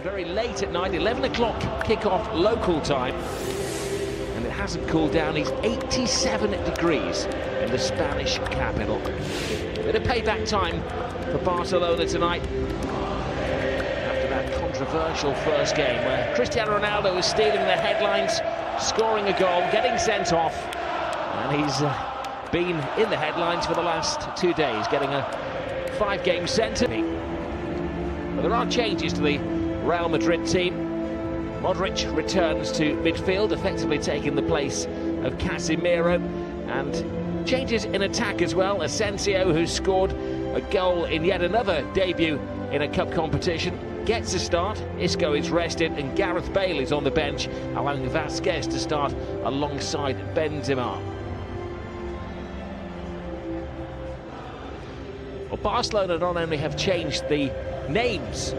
very late at night, 11 o'clock kick-off local time. And it hasn't cooled down. It's 87 degrees in the Spanish capital. A bit of payback time for Barcelona tonight after that controversial first game where Cristiano Ronaldo was stealing the headlines, scoring a goal, getting sent off, and he's been in the headlines for the last 2 days, getting a 5-game sentence. But there are changes to the Real Madrid team. Modric returns to midfield, effectively taking the place of Casemiro, and changes in attack as well. Asensio, who scored a goal in yet another debut in a cup competition, gets a start. Isco is rested, and Gareth Bale is on the bench, allowing Vasquez to start alongside Benzema. Well, Barcelona not only have changed the names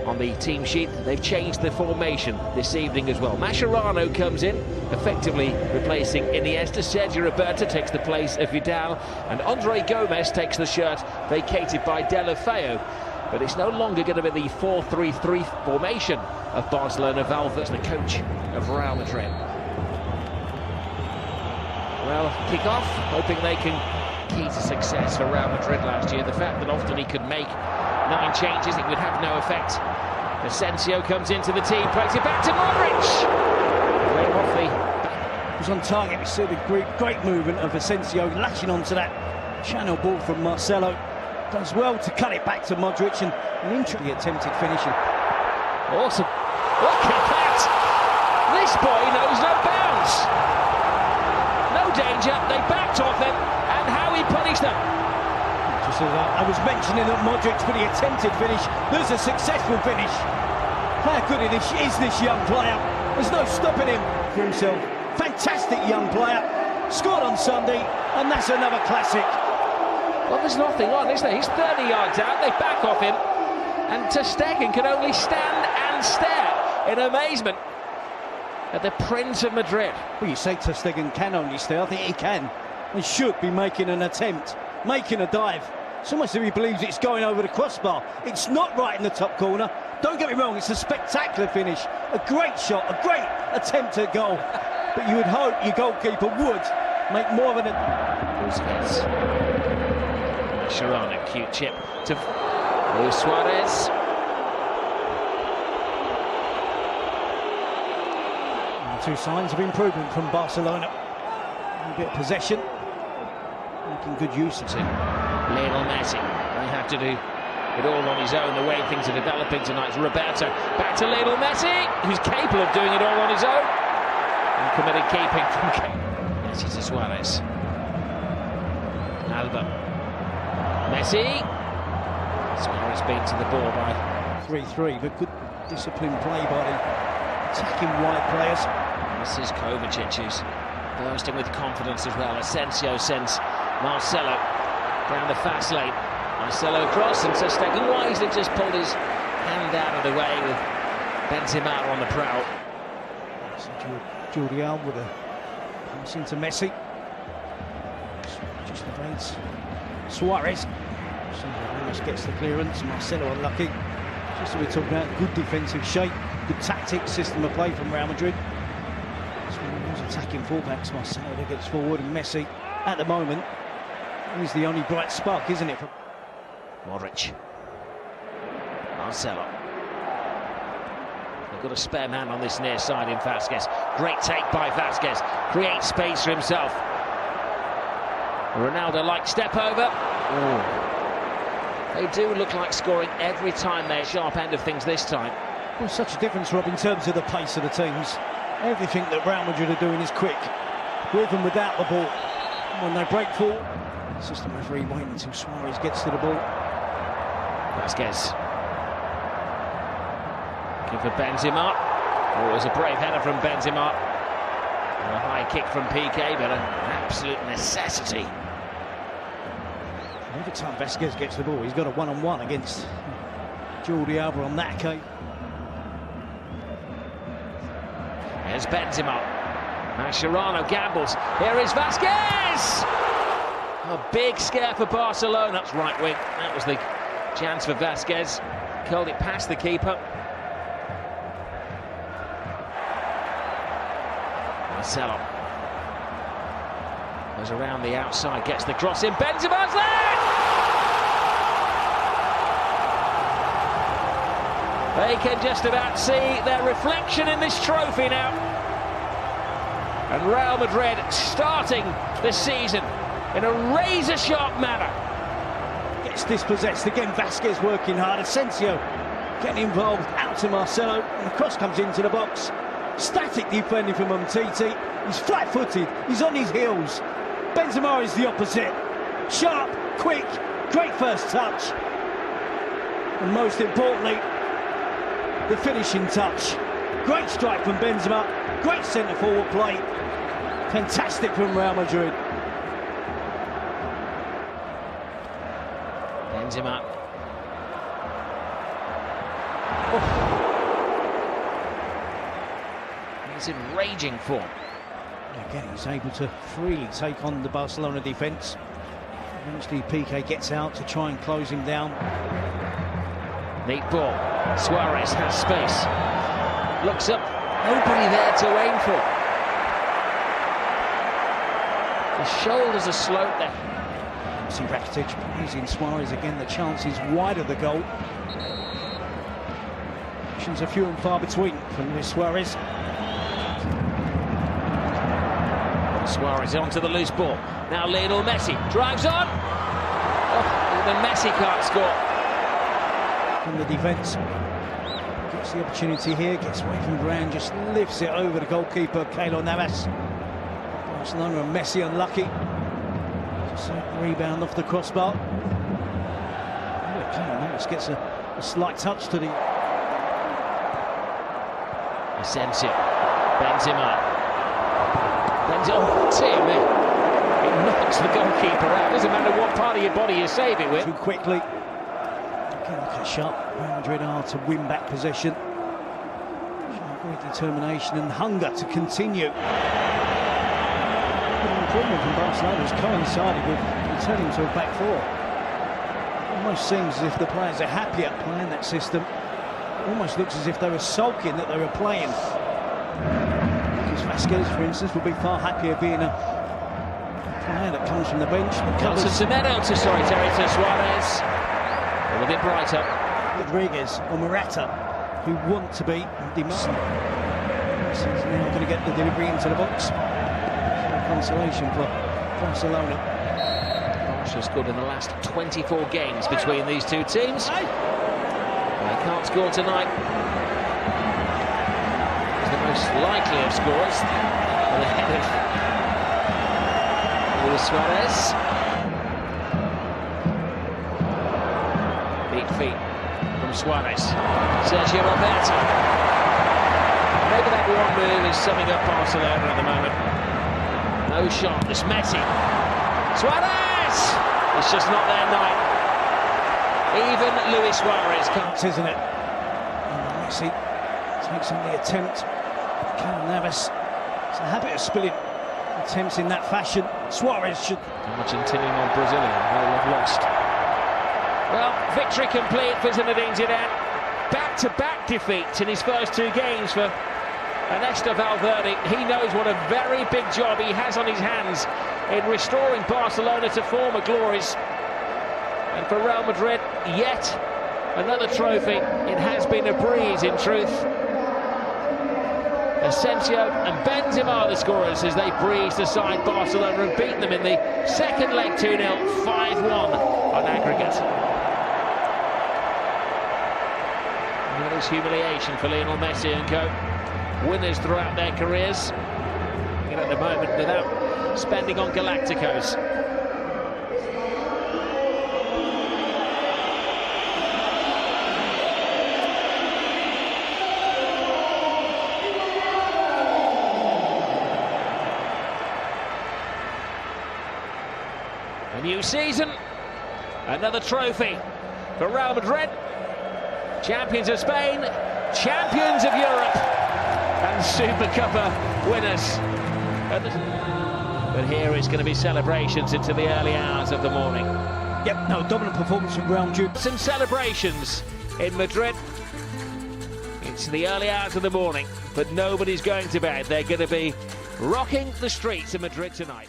on the team sheet, they've changed the formation this evening as well. Mascherano comes in, effectively replacing Iniesta. Sergio Roberto takes the place of Vidal, and Andre Gomez takes the shirt vacated by Deulofeu. But it's no longer going to be the 4-3-3 formation of Barcelona. Valverde's the coach of Real Madrid. Well, kick off, hoping they can key to success for Real Madrid last year. The fact that often he could make 9 changes, it would have no effect. Asensio comes into the team, plays it back to Modric. He was on target. We saw the great movement of Asensio latching onto that channel ball from Marcelo. Does well to cut it back to Modric, and an interesting attempted finishing. Awesome. Look at that. This boy knows no bounds. No danger. They backed off him, and how he punished them. Just as I was mentioning that Modric for the attempted finish, there's a successful finish. How good is this young player? There's no stopping him for himself. Fantastic young player. Scored on Sunday, and that's another classic. Well, there's nothing on, is there? He's 30 yards out, they back off him, and Ter Stegen can only stand and stare in amazement at the Prince of Madrid. Well, you say Ter Stegen can only stare. I think he can. He should be making an attempt, making a dive. It's almost as if he believes it's going over the crossbar. It's not right in the top corner. Don't get me wrong, it's a spectacular finish. A great shot, a great attempt at goal. But you would hope your goalkeeper would make more of an... Mascherano, cute chip to Luis Suarez. And 2 signs of improvement from Barcelona. A bit of possession, making good use of it. Lionel Messi, they have to do it all on his own, the way things are developing tonight. Roberto, back to Lionel Messi, who's capable of doing it all on his own. And committed keeping from Messi to Suarez. Alba. Messi. Suarez beats the ball by 3-3, but good disciplined play by the attacking wide players. This is Kovacic, who's bursting with confidence as well. Asensio sends Marcelo down the fast lane. Marcelo cross, and Ter Stegen wisely just pulled his hand out of the way with Benzema on the prowl. So Jordi Alba with a pass into Messi. Just evades Suarez. Ramos gets the clearance. Marcelo unlucky. Just as we're talking about, good defensive shape, good tactics, system of play from Real Madrid. It's one of those attacking fullbacks. Marcelo that gets forward, and Messi at the moment is the only bright spark, isn't it? Modric. Marcelo. They've got a spare man on this near side in Vasquez. Great take by Vasquez. Creates space for himself. Ronaldo-like step over. Ooh. They do look like scoring every time they're sharp end of things this time. Well, such a difference, Rob, in terms of the pace of the teams. Everything that Real Madrid are doing is quick, with and without the ball. When they break forward, it's just a referee waiting until Suarez gets to the ball. Vasquez. Looking for Benzema. Oh, it was a brave header from Benzema. And a high kick from PK, but an absolute necessity. Every time Vasquez gets the ball, he's got a one-on-one against Jordi Alba on that occasion. Here's Benzema. Mascherano gambles. Here is Vasquez! A big scare for Barcelona. That's right wing. That was the chance for Vasquez. Curled it past the keeper. Marcelo goes around the outside, gets the cross in. Benzema's there! They can just about see their reflection in this trophy now. And Real Madrid starting the season in a razor-sharp manner. Gets dispossessed again. Vasquez working hard. Asensio getting involved. Out to Marcelo. And the cross comes into the box. Static defending from Umtiti. He's flat-footed. He's on his heels. Benzema is the opposite. Sharp, quick, great first touch. And most importantly, the finishing touch. Great strike from Benzema. Great centre-forward play. Fantastic from Real Madrid. Benzema. He's in raging form. Again, he's able to freely take on the Barcelona defence. Eventually, Piqué gets out to try and close him down. Neat ball. Suarez has space. Looks up. Nobody there to aim for. The shoulders are sloped there. See Rakitic using Suarez again. The chance is wide of the goal. Options are few and far between for Luis Suarez. Suarez onto the loose ball. Now Lionel Messi drives on. Oh, even Messi can't score. From the defence. Gets the opportunity here. Gets away from ground. Just lifts it over the goalkeeper, Keylor Navas. Barcelona and Messi unlucky. Just a rebound off the crossbar. Keylor Navas gets a slight touch to the... Asensio. Benzema. Oh, dear me. It knocks the goalkeeper out. Doesn't matter what part of your body you save it with. Too quickly. Again, look how sharp Real Madrid are to win back possession. Great determination and hunger to continue. The improvement from Barcelona has coincided with returning to a back four. It almost seems as if the players are happier playing that system. It almost looks as if they were sulking that they were playing. Vasquez, for instance, would be far happier being a player that comes from the bench. Comes to Semedo to Suarez. A little bit brighter. Rodriguez or Morata, who want to be demanding. He's now going to get the delivery into the box. Consolation for Barcelona. Barca scored in the last 24 games between these two teams. They can't score tonight. The most likely of scorers on the head of Luis Suarez. Neat feet from Suarez. Sergio Roberto. Maybe that one move is summing up Barcelona at the moment. No shot. It's Messi. Suarez! It's just not their night. Even Luis Suarez can't. Isn't it? And Messi takes on the attempt. Keylor Navas, it's a habit of spilling attempts in that fashion. Suarez should... Argentinian or Brazilian, they'll have lost. Well, victory complete for Zinedine Zidane. Back-to-back defeats in his first two games for Ernesto Valverde. He knows what a very big job he has on his hands in restoring Barcelona to former glories. And for Real Madrid, yet another trophy. It has been a breeze, in truth. Asensio and Benzema the scorers as they breezed aside Barcelona and beat them in the second leg 2-0, 5-1 on aggregate. And that is humiliation for Lionel Messi and co. Winners throughout their careers. And at the moment without spending on Galacticos. A new season, another trophy for Real Madrid, champions of Spain, champions of Europe, and Super Cuppa winners. But here it's going to be celebrations into the early hours of the morning. Yep, no, dominant performance from Real Madrid. Some celebrations in Madrid. It's the early hours of the morning, but nobody's going to bed. They're going to be rocking the streets of Madrid tonight.